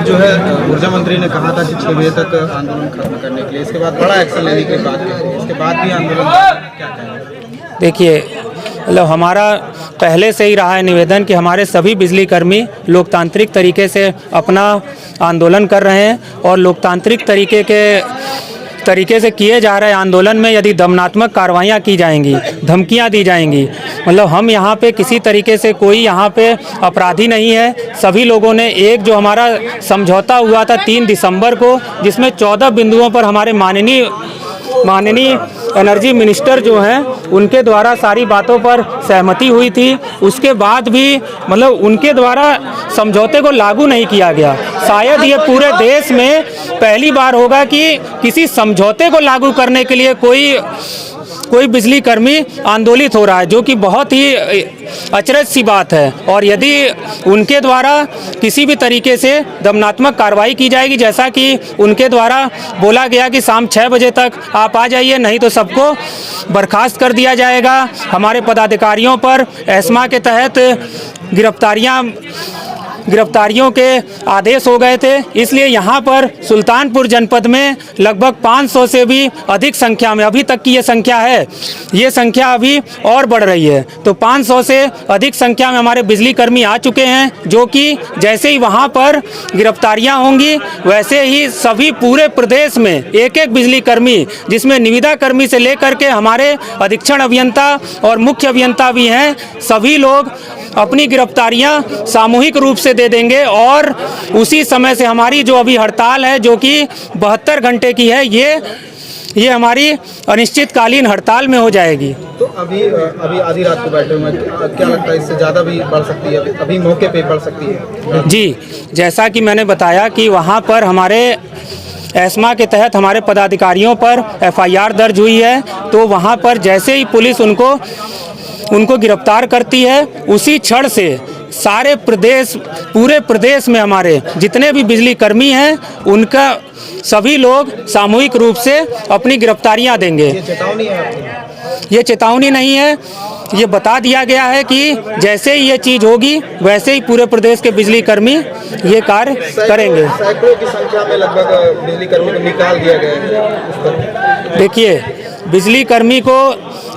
आज जो है ऊर्जा मंत्री ने कहा था कि 6 बजे तक आंदोलन खत्म करने के लिए, इसके बाद बड़ा एक्शन लेने की बात कही, इसके बाद भी आंदोलन क्या कहेंगे? देखिए, मतलब हमारा पहले से ही रहा है निवेदन कि हमारे सभी बिजली कर्मी लोकतांत्रिक तरीके से अपना आंदोलन कर रहे हैं और लोकतांत्रिक तरीके से किए जा रहे आंदोलन में यदि दमनात्मक कार्रवाइयाँ की जाएंगी, धमकियाँ दी जाएंगी, मतलब हम यहाँ पे किसी तरीके से कोई यहाँ पे अपराधी नहीं है। सभी लोगों ने एक जो हमारा समझौता हुआ था 3 दिसंबर को, जिसमें 14 बिंदुओं पर हमारे माननीय एनर्जी मिनिस्टर जो हैं उनके द्वारा सारी बातों पर सहमति हुई थी, उसके बाद भी मतलब उनके द्वारा समझौते को लागू नहीं किया गया। शायद ये पूरे देश में पहली बार होगा कि किसी समझौते को लागू करने के लिए कोई बिजली कर्मी आंदोलित हो रहा है, जो कि बहुत ही अचरज सी बात है। और यदि उनके द्वारा किसी भी तरीके से दमनात्मक कार्रवाई की जाएगी, जैसा कि उनके द्वारा बोला गया कि शाम 6 बजे तक आप आ जाइए, नहीं तो सबको बर्खास्त कर दिया जाएगा। हमारे पदाधिकारियों पर एस्मा के तहत गिरफ्तारियों के आदेश हो गए थे। इसलिए यहाँ पर सुल्तानपुर जनपद में लगभग 500 से भी अधिक संख्या में, अभी तक की ये संख्या है, ये संख्या अभी और बढ़ रही है, तो 500 से अधिक संख्या में हमारे बिजली कर्मी आ चुके हैं, जो कि जैसे ही वहाँ पर गिरफ्तारियाँ होंगी वैसे ही सभी पूरे प्रदेश में एक एक बिजली कर्मी, जिसमें निविदा कर्मी से लेकर के हमारे अधीक्षण अभियंता और मुख्य अभियंता भी हैं, सभी लोग अपनी गिरफ्तारियां सामूहिक रूप से दे देंगे। और उसी समय से हमारी जो अभी हड़ताल है, जो कि 72 घंटे की है, ये हमारी अनिश्चितकालीन हड़ताल में हो जाएगी। तो अभी आधी रात को बैठे हुए हैं, क्या लगता है इससे ज़्यादा भी बढ़ सकती है? अभी मौके पे बढ़ सकती है जी। जैसा कि मैंने बताया कि वहाँ पर हमारे एस्मा के तहत हमारे पदाधिकारियों पर FIR दर्ज हुई है, तो वहाँ पर जैसे ही पुलिस उनको गिरफ्तार करती है, उसी क्षण से पूरे प्रदेश में हमारे जितने भी बिजली कर्मी हैं, उनका सभी लोग सामूहिक रूप से अपनी गिरफ्तारियां देंगे। ये चेतावनी है आपकी? ये चेतावनी नहीं है, ये बता दिया गया है कि जैसे ही ये चीज़ होगी वैसे ही पूरे प्रदेश के बिजली कर्मी ये कार्य करेंगे। सैकड़ों की संख्या में लगभग बिजली कर्मी को निकाल दिया गया है। देखिए, बिजली कर्मी को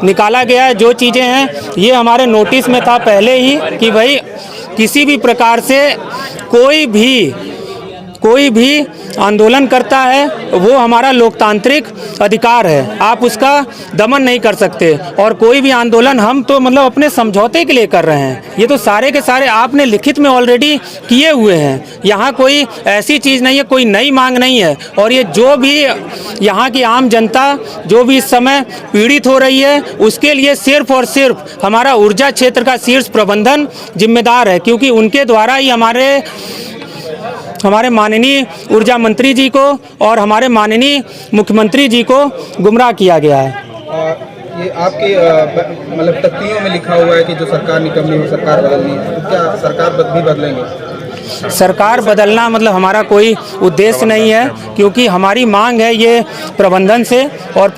निकाला गया है, जो चीज़ें हैं ये हमारे नोटिस में था पहले ही कि भाई किसी भी प्रकार से कोई भी आंदोलन करता है, वो हमारा लोकतांत्रिक अधिकार है, आप उसका दमन नहीं कर सकते। और कोई भी आंदोलन हम तो मतलब अपने समझौते के लिए कर रहे हैं, ये तो सारे के सारे आपने लिखित में ऑलरेडी किए हुए हैं। यहाँ कोई ऐसी चीज़ नहीं है, कोई नई मांग नहीं है। और ये जो भी यहाँ की आम जनता जो भी इस समय पीड़ित हो रही है, उसके लिए सिर्फ और सिर्फ हमारा ऊर्जा क्षेत्र का शीर्ष प्रबंधन जिम्मेदार है, क्योंकि उनके द्वारा ही हमारे माननीय ऊर्जा मंत्री जी को और हमारे माननीय मुख्यमंत्री जी को गुमराह किया गया है। ये आपकी मतलब तख्तियों में लिखा हुआ है कि जो सरकार निकम्मी हो, सरकार बदलनी है, तो क्या सरकार भी बदलेंगे? सरकार बदलना मतलब हमारा कोई उद्देश्य नहीं है, क्योंकि हमारी मांग है ये प्रबंधन से, और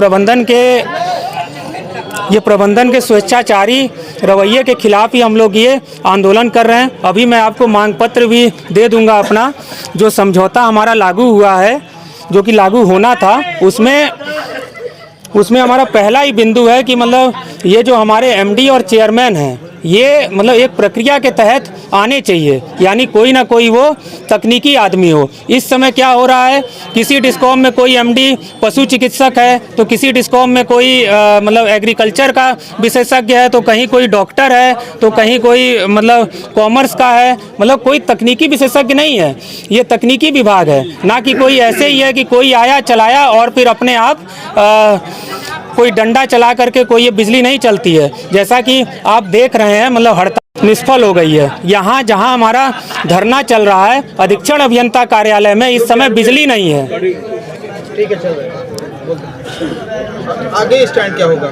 प्रबंधन के स्वेच्छाचारी रवैये के खिलाफ ही हम लोग ये आंदोलन कर रहे हैं। अभी मैं आपको मांग पत्र भी दे दूंगा अपना, जो समझौता हमारा लागू हुआ है, जो कि लागू होना था, उसमें हमारा पहला ही बिंदु है कि मतलब ये जो हमारे MD और चेयरमैन हैं, ये मतलब एक प्रक्रिया के तहत आने चाहिए, यानी कोई ना कोई वो तकनीकी आदमी हो। इस समय क्या हो रहा है, किसी डिस्कॉम में कोई MD पशु चिकित्सक है, तो किसी डिस्कॉम में कोई मतलब एग्रीकल्चर का विशेषज्ञ है, तो कहीं कोई डॉक्टर है, तो कहीं कोई मतलब कॉमर्स का है, मतलब कोई तकनीकी विशेषज्ञ नहीं है, ये तकनीकी विभाग है, ना कि कोई ऐसे ही है कि कोई आया चलाया और फिर अपने आप कोई डंडा चला करके कोई ये बिजली नहीं चलती है। जैसा कि आप देख रहे हैं, मतलब हड़ताल निष्फल हो गई है। यहाँ जहाँ हमारा धरना चल रहा है अधीक्षण अभियंता कार्यालय में, इस समय बिजली नहीं है। ठीक है, चल आगे स्टैंड क्या होगा?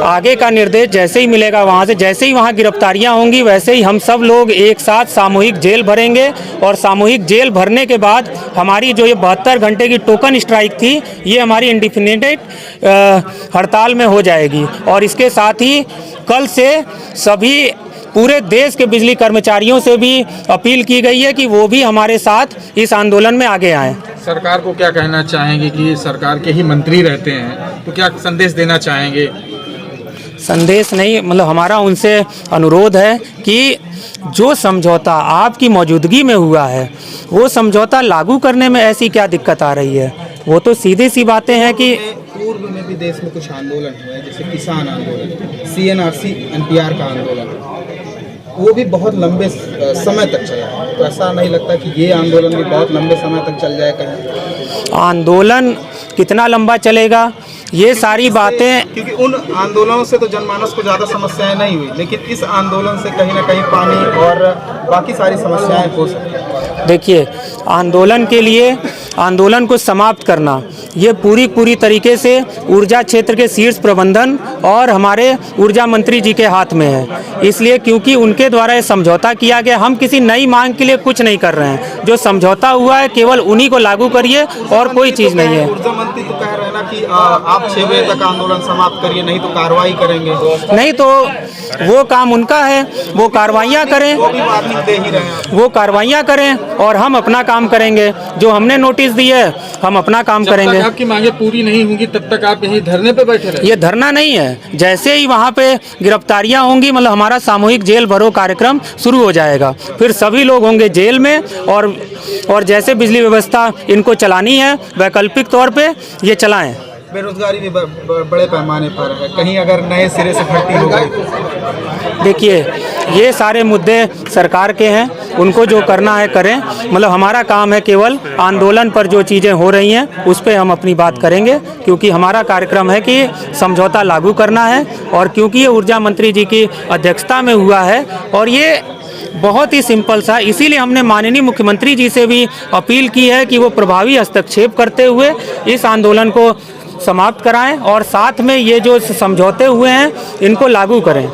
आगे का निर्देश जैसे ही मिलेगा वहाँ से, जैसे ही वहाँ गिरफ्तारियाँ होंगी, वैसे ही हम सब लोग एक साथ सामूहिक जेल भरेंगे। और सामूहिक जेल भरने के बाद हमारी जो ये 72 घंटे की टोकन स्ट्राइक थी, ये हमारी इंडिफिनिट हड़ताल में हो जाएगी। और इसके साथ ही कल से सभी पूरे देश के बिजली कर्मचारियों से भी अपील की गई है कि वो भी हमारे साथ इस आंदोलन में आगे आएं। सरकार को क्या कहना चाहेंगे कि सरकार के ही मंत्री रहते हैं, तो क्या संदेश देना चाहेंगे? संदेश नहीं, मतलब हमारा उनसे अनुरोध है कि जो समझौता आपकी मौजूदगी में हुआ है वो समझौता लागू करने में ऐसी क्या दिक्कत आ रही है। वो तो सीधी सी बातें हैं कि पूर्व में भी देश में कुछ आंदोलन हुए, जैसे किसान आंदोलन, CNRC NPR का आंदोलन, वो भी बहुत लंबे समय तक चला। तो ऐसा नहीं लगता कि ये आंदोलन भी बहुत लंबे समय तक चल जाए कहीं? आंदोलन कितना लंबा चलेगा, ये सारी बातें, क्योंकि उन आंदोलनों से तो जनमानस को ज़्यादा समस्याएं नहीं हुई, लेकिन इस आंदोलन से कहीं ना कहीं पानी और बाकी सारी समस्याएं हो सकती हैं। देखिए, आंदोलन के लिए आंदोलन को समाप्त करना ये पूरी तरीके से ऊर्जा क्षेत्र के शीर्ष प्रबंधन और हमारे ऊर्जा मंत्री जी के हाथ में है। इसलिए क्योंकि उनके द्वारा ये समझौता किया गया, हम किसी नई मांग के लिए कुछ नहीं कर रहे हैं। जो समझौता हुआ है केवल उन्हीं को लागू करिए और कोई चीज़ नहीं है। ऊर्जा मंत्री तो कह रहे हैं ना कि आप 6 बजे तक आंदोलन समाप्त करिए, नहीं तो कार्रवाई करेंगे। नहीं तो वो काम उनका है, वो कार्रवाइयाँ करें, वो भी वार्निंग दे ही रहे हैं। वो कार्रवाइयाँ करें और हम अपना काम करेंगे। जो हमने नोटिस दी है हम अपना काम करेंगे। जब तक आपकी मांगे पूरी नहीं होंगी तब तक आप यहीं धरने पे बैठे रहे? ये धरना नहीं है, जैसे ही वहाँ पे गिरफ्तारियाँ होंगी, मतलब हमारा सामूहिक जेल भरो कार्यक्रम शुरू हो जाएगा। फिर सभी लोग होंगे जेल में और जैसे बिजली व्यवस्था इनको चलानी है वैकल्पिक तौर पे ये चलाएं। बेरोजगारी भी बड़े पैमाने पर है, कहीं अगर नए सिरे से भर्ती हो गई। देखिए, ये सारे मुद्दे सरकार के हैं, उनको जो करना है करें। मतलब हमारा काम है केवल आंदोलन पर जो चीज़ें हो रही हैं उस पर हम अपनी बात करेंगे, क्योंकि हमारा कार्यक्रम है कि समझौता लागू करना है। और क्योंकि ये ऊर्जा मंत्री जी की अध्यक्षता में हुआ है और ये बहुत ही सिंपल सा, इसीलिए हमने माननीय मुख्यमंत्री जी से भी अपील की है कि वो प्रभावी हस्तक्षेप करते हुए इस आंदोलन को समाप्त कराएं और साथ में ये जो समझौते हुए हैं इनको लागू करें।